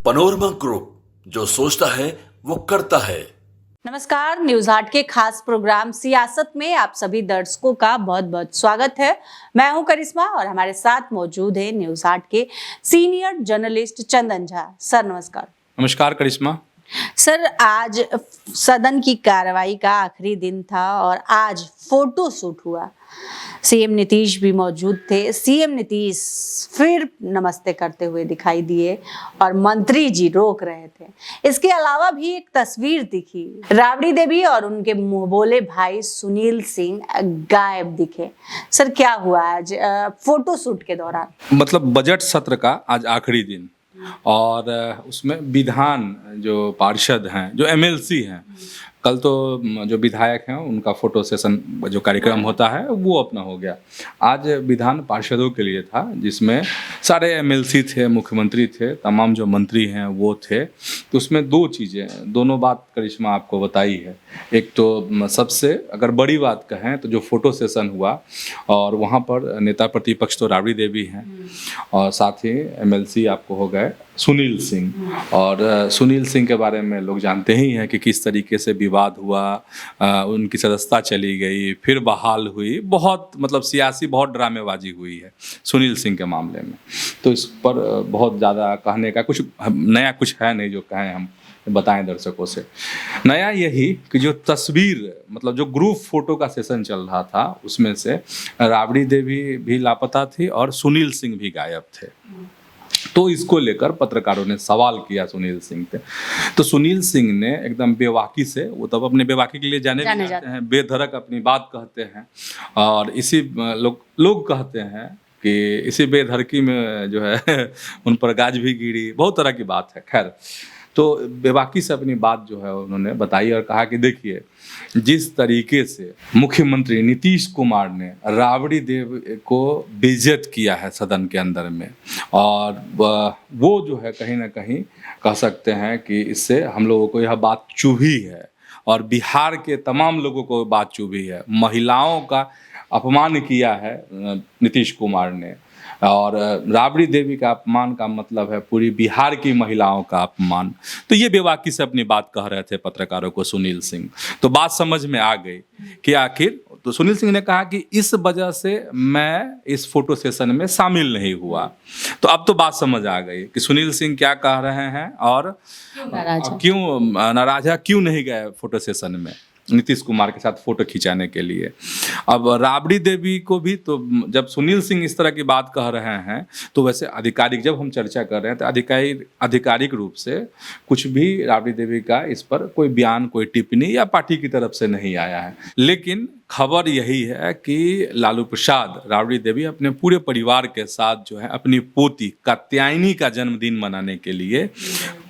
Panorama group, जो सोचता है वो करता है। नमस्कार, न्यूज हाट के खास प्रोग्राम सियासत में आप सभी दर्शकों का बहुत बहुत स्वागत है। मैं हूं करिश्मा और हमारे साथ मौजूद है न्यूज हाट के senior journalist Chandan Jha. Sir नमस्कार। नमस्कार करिश्मा। सर, आज सदन की कार्रवाई का आखिरी दिन था और आज फोटो शूट हुआ। सीएम नीतीश भी मौजूद थे। सीएम नीतीश फिर नमस्ते करते हुए दिखाई दिए और मंत्री जी रोक रहे थे। इसके अलावा भी एक तस्वीर दिखी, राबड़ी देवी और उनके मुंहबोले भाई सुनील सिंह गायब दिखे। सर, क्या हुआ आज फोटो शूट के दौरान? मतलब बजट सत्र का आज आखिरी दिन और उसमें विधान जो पार्षद हैं, जो एमएलसी हैं, कल तो जो विधायक हैं उनका फोटो सेशन जो कार्यक्रम होता है वो अपना हो गया। आज विधान पार्षदों के लिए था, जिसमें सारे एमएलसी थे, मुख्यमंत्री थे, तमाम जो मंत्री हैं वो थे। तो उसमें दोनों बात करिश्मा आपको बताई है। एक तो सबसे अगर बड़ी बात कहें तो जो फोटो सेशन हुआ और वहाँ पर नेता प्रतिपक्ष तो राबड़ी देवी हैं और साथ ही एमएलसी आपको हो गए सुनील सिंह। और सुनील सिंह के बारे में लोग जानते ही हैं कि किस तरीके से विवाद हुआ, उनकी सदस्यता चली गई, फिर बहाल हुई, बहुत मतलब सियासी बहुत ड्रामेबाजी हुई है सुनील सिंह के मामले में। तो इस पर बहुत ज़्यादा कहने का कुछ नया कुछ है नहीं जो कहें हम बताएं दर्शकों से। नया यही कि जो तस्वीर मतलब जो ग्रुप फोटो का सेशन चल रहा था उसमें से राबड़ी देवी भी लापता थी और सुनील सिंह भी गायब थे। तो इसको लेकर पत्रकारों ने सवाल किया सुनील सिंह पे। तो सुनील सिंह ने एकदम बेवाकी से, वो तब अपने बेवाकी के लिए जाने जाते हैं, बेधड़क अपनी बात कहते हैं और इसी लोग कहते हैं कि इसी बेधड़की में जो है उन पर गाज भी गिरी, बहुत तरह की बात है। खैर, तो बेबाकी से अपनी बात जो है उन्होंने बताई और कहा कि देखिए, जिस तरीके से मुख्यमंत्री नीतीश कुमार ने राबड़ी देव को बेइज्जत किया है सदन के अंदर में, और वो जो है कहीं ना कहीं कह सकते हैं कि इससे हम लोगों को यह बात चुभी है और बिहार के तमाम लोगों को बात चुभी है। महिलाओं का अपमान किया है नीतीश कुमार ने और राबड़ी देवी का अपमान का मतलब है पूरी बिहार की महिलाओं का अपमान। तो ये बेबाकी से अपनी बात कह रहे थे पत्रकारों को सुनील सिंह। तो बात समझ में आ गई कि आखिर, तो सुनील सिंह ने कहा कि इस वजह से मैं इस फोटो सेशन में शामिल नहीं हुआ। तो अब तो बात समझ आ गई कि सुनील सिंह क्या कह रहे हैं और क्यों नाराज है, क्यों नहीं गए फोटो सेशन में नीतीश कुमार के साथ फोटो खिंचाने के लिए। अब राबड़ी देवी को भी, तो जब सुनील सिंह इस तरह की बात कह रहे हैं तो वैसे आधिकारिक, जब हम चर्चा कर रहे हैं तो आधिकारिक रूप से कुछ भी राबड़ी देवी का इस पर कोई बयान, कोई टिप्पणी या पार्टी की तरफ से नहीं आया है। लेकिन खबर यही है कि लालू प्रसाद, राबड़ी देवी अपने पूरे परिवार के साथ जो है अपनी पोती कात्यायनी का जन्मदिन मनाने के लिए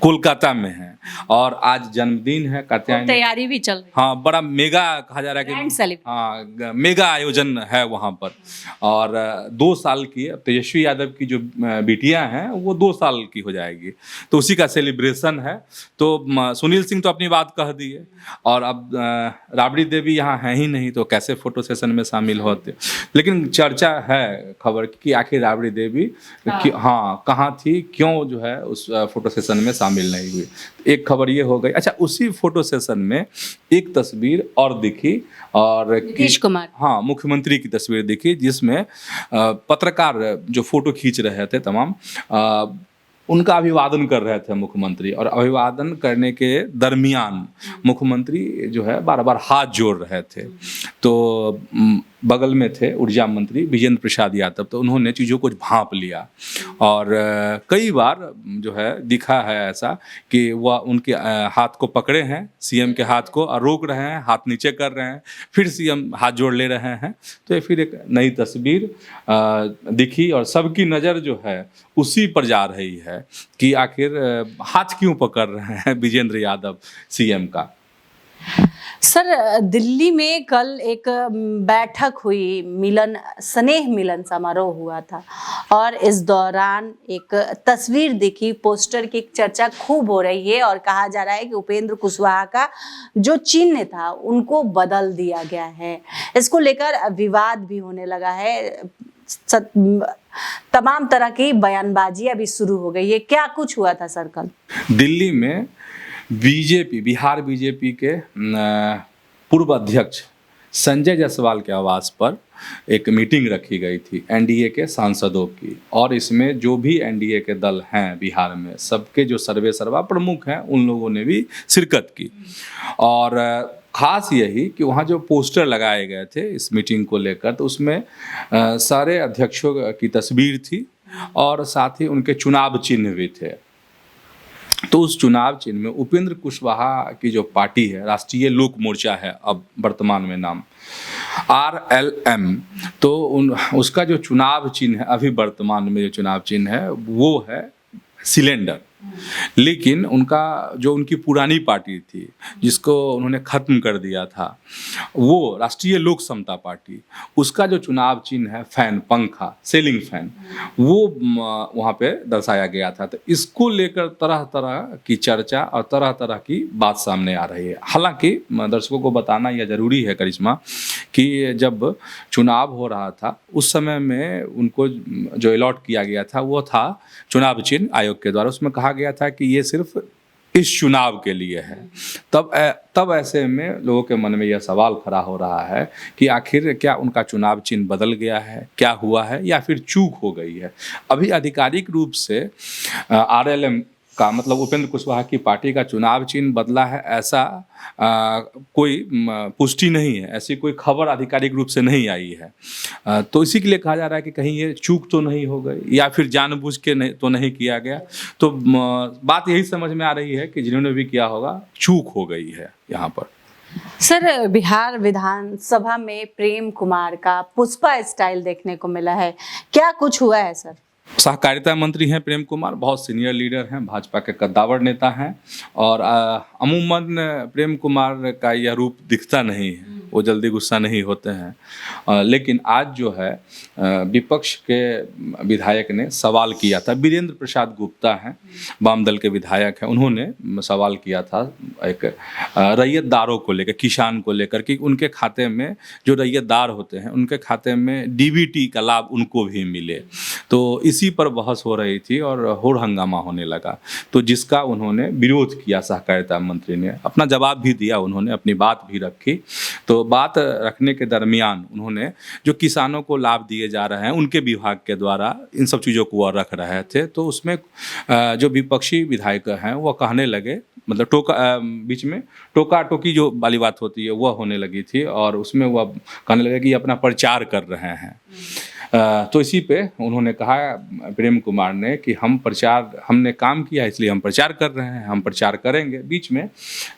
कोलकाता में है और आज जन्मदिन है कात्यायनी, तैयारी भी चल रही। हाँ, बड़ा मेगा कहा जा रहा है कि हाँ मेगा आयोजन है वहाँ पर। और 2 साल की तेजस्वी यादव की जो बिटियां हैं वो 2 साल की हो जाएगी, तो उसी का सेलिब्रेशन है। तो सुनील सिंह तो अपनी बात कह दिए और अब राबड़ी देवी यहाँ है ही नहीं, तो कैसे फोटो सेशन में शामिल होते। लेकिन चर्चा है खबर कि आखिर राबड़ी देवी कहाँ थी, क्यों जो है उस फोटो सेशन में शामिल नहीं हुई। एक खबर ये हो गई। अच्छा, उसी फोटो सेशन में एक तस्वीर और दिखी और नीतीश कुमार, हाँ, मुख्यमंत्री की तस्वीर दिखी, जिसमें पत्रकार जो फोटो खींच रहे थे तमाम उनका अभिवादन कर रहे थे मुख्यमंत्री। और अभिवादन करने के दरमियान मुख्यमंत्री जो है बार बार हाथ जोड़ रहे थे। तो बगल में थे ऊर्जा मंत्री विजेंद्र प्रसाद यादव, तो उन्होंने चीज़ों को भांप लिया और कई बार जो है दिखा है ऐसा कि वह उनके हाथ को पकड़े हैं, सीएम के हाथ को, और रोक रहे हैं, हाथ नीचे कर रहे हैं, फिर सीएम हाथ जोड़ ले रहे हैं। तो ये फिर एक नई तस्वीर दिखी और सबकी नज़र जो है उसी पर जा रही है कि आखिर हाथ क्यों पकड़ रहे हैं विजेंद्र यादव सीएम का। सर, दिल्ली में कल एक बैठक हुई, स्नेह मिलन समारोह हुआ था और इस दौरान एक तस्वीर दिखी, पोस्टर की चर्चा खूब हो रही है और कहा जा रहा है कि उपेंद्र कुशवाहा का जो चिन्ह था उनको बदल दिया गया है। इसको लेकर विवाद भी होने लगा है। तमाम तरह की बयानबाजी अभी शुरू हो गई है। क्या कुछ हुआ था सर कल? दिल्ली में बिहार बीजेपी के पूर्व अध्यक्ष संजय जायसवाल के आवास पर एक मीटिंग रखी गई थी एनडीए के सांसदों की, और इसमें जो भी एनडीए के दल हैं बिहार में, सबके जो सर्वा प्रमुख हैं उन लोगों ने भी शिरकत की। और ख़ास यही कि वहाँ जो पोस्टर लगाए गए थे इस मीटिंग को लेकर, तो उसमें सारे अध्यक्षों की तस्वीर थी और साथ ही उनके चुनाव चिन्ह भी थे। तो उस चुनाव चिन्ह में उपेंद्र कुशवाहा की जो पार्टी है, राष्ट्रीय लोक मोर्चा है अब वर्तमान में नाम, RLM, तो उसका जो चुनाव चिन्ह है अभी वर्तमान में जो चुनाव चिन्ह है वो है सिलेंडर। लेकिन उनकी पुरानी पार्टी थी जिसको उन्होंने ख़त्म कर दिया था, वो राष्ट्रीय लोक समता पार्टी, उसका जो चुनाव चिन्ह है फैन, पंखा, सेलिंग फैन, वो वहाँ पे दर्शाया गया था। तो इसको लेकर तरह तरह की चर्चा और तरह तरह की बात सामने आ रही है। हालांकि दर्शकों को बताना यह ज़रूरी है करिश्मा कि जब चुनाव हो रहा था उस समय में उनको जो अलॉट किया गया था वो था चुनाव चिन्ह आयोग के द्वारा। उसमें कहा गया था कि ये सिर्फ इस चुनाव के लिए है। तब ऐसे में लोगों के मन में यह सवाल खड़ा हो रहा है कि आखिर क्या उनका चुनाव चिन्ह बदल गया है, क्या हुआ है, या फिर चूक हो गई है। अभी आधिकारिक रूप से RLM का मतलब उपेंद्र कुशवाहा की पार्टी का चुनाव चिन्ह बदला है ऐसा कोई पुष्टि नहीं है, ऐसी कोई खबर आधिकारिक रूप से नहीं आई है। तो इसी के लिए कहा जा रहा है कि कहीं ये चूक तो नहीं हो गई या फिर जानबूझ के नहीं किया गया। तो बात यही समझ में आ रही है कि जिन्होंने भी किया होगा चूक हो गई है यहाँ पर। सर, बिहार विधानसभा में प्रेम कुमार का पुष्पा स्टाइल देखने को मिला है, क्या कुछ हुआ है सर? सहकारिता मंत्री हैं प्रेम कुमार, बहुत सीनियर लीडर हैं, भाजपा के कद्दावर नेता हैं, और अमूमन प्रेम कुमार का यह रूप दिखता नहीं है, वो जल्दी गुस्सा नहीं होते हैं। लेकिन आज जो है विपक्ष के विधायक ने सवाल किया था, वीरेंद्र प्रसाद गुप्ता हैं, वाम दल के विधायक हैं, उन्होंने सवाल किया था एक रैयतदारों को लेकर, किसान को लेकर, कि उनके खाते में जो रैयतदार होते हैं उनके खाते में डीबीटी का लाभ उनको भी मिले। तो इसी पर बहस हो रही थी और होड़ हंगामा होने लगा, तो जिसका उन्होंने विरोध किया। सहकारिता मंत्री ने अपना जवाब भी दिया, उन्होंने अपनी बात भी रखी। तो बात रखने के दरमियान उन्होंने जो किसानों को लाभ दिए जा रहे हैं उनके विभाग के द्वारा इन सब चीज़ों को वो रख रहे थे। तो उसमें जो विपक्षी विधायक हैं वो कहने लगे, मतलब बीच में टोका टोकी जो वाली बात होती है वह होने लगी थी, और उसमें वह कहने लगे कि अपना प्रचार कर रहे हैं। तो इसी पे उन्होंने कहा प्रेम कुमार ने कि हमने काम किया इसलिए हम प्रचार कर रहे हैं, हम प्रचार करेंगे। बीच में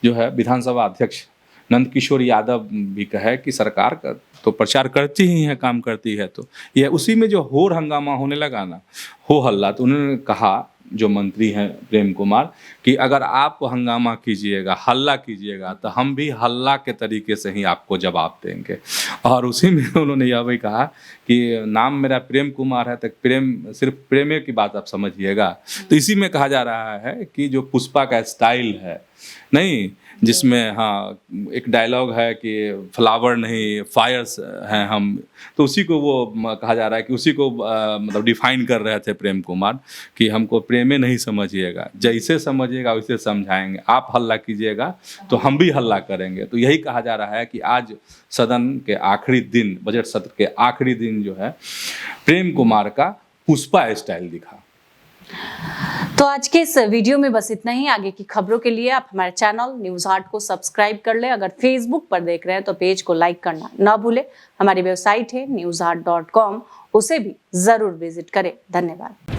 जो है विधानसभा अध्यक्ष नंद किशोर यादव भी कहे कि सरकार का तो प्रचार करती ही है, काम करती है। तो यह उसी में जो होड़ हंगामा होने लगा ना, हो हल्ला, तो उन्होंने कहा जो मंत्री हैं प्रेम कुमार कि अगर आप हंगामा कीजिएगा, हल्ला कीजिएगा, तो हम भी हल्ला के तरीके से ही आपको जवाब देंगे। और उसी में उन्होंने यह भी कहा कि नाम मेरा प्रेम कुमार है, तो प्रेम सिर्फ प्रेमे की बात आप समझिएगा। तो इसी में कहा जा रहा है कि जो पुष्पा का स्टाइल है नहीं, जिसमें हाँ एक डायलॉग है कि फ्लावर नहीं फायर्स हैं हम, तो उसी को वो कहा जा रहा है कि उसी को मतलब डिफाइन कर रहे थे प्रेम कुमार कि हमको प्रेमे नहीं समझिएगा, जैसे समझिएगा वैसे समझाएंगे, आप हल्ला कीजिएगा तो हम भी हल्ला करेंगे। तो यही कहा जा रहा है कि आज सदन के आखिरी दिन, बजट सत्र के आखिरी दिन जो है प्रेम कुमार का पुष्पा स्टाइल दिखा। तो आज के इस वीडियो में बस इतना ही। आगे की खबरों के लिए आप हमारे चैनल न्यूज हाट को सब्सक्राइब कर ले। अगर फेसबुक पर देख रहे हैं तो पेज को लाइक करना ना भूले। हमारी वेबसाइट है newsheart.com, उसे भी जरूर विजिट करें। धन्यवाद।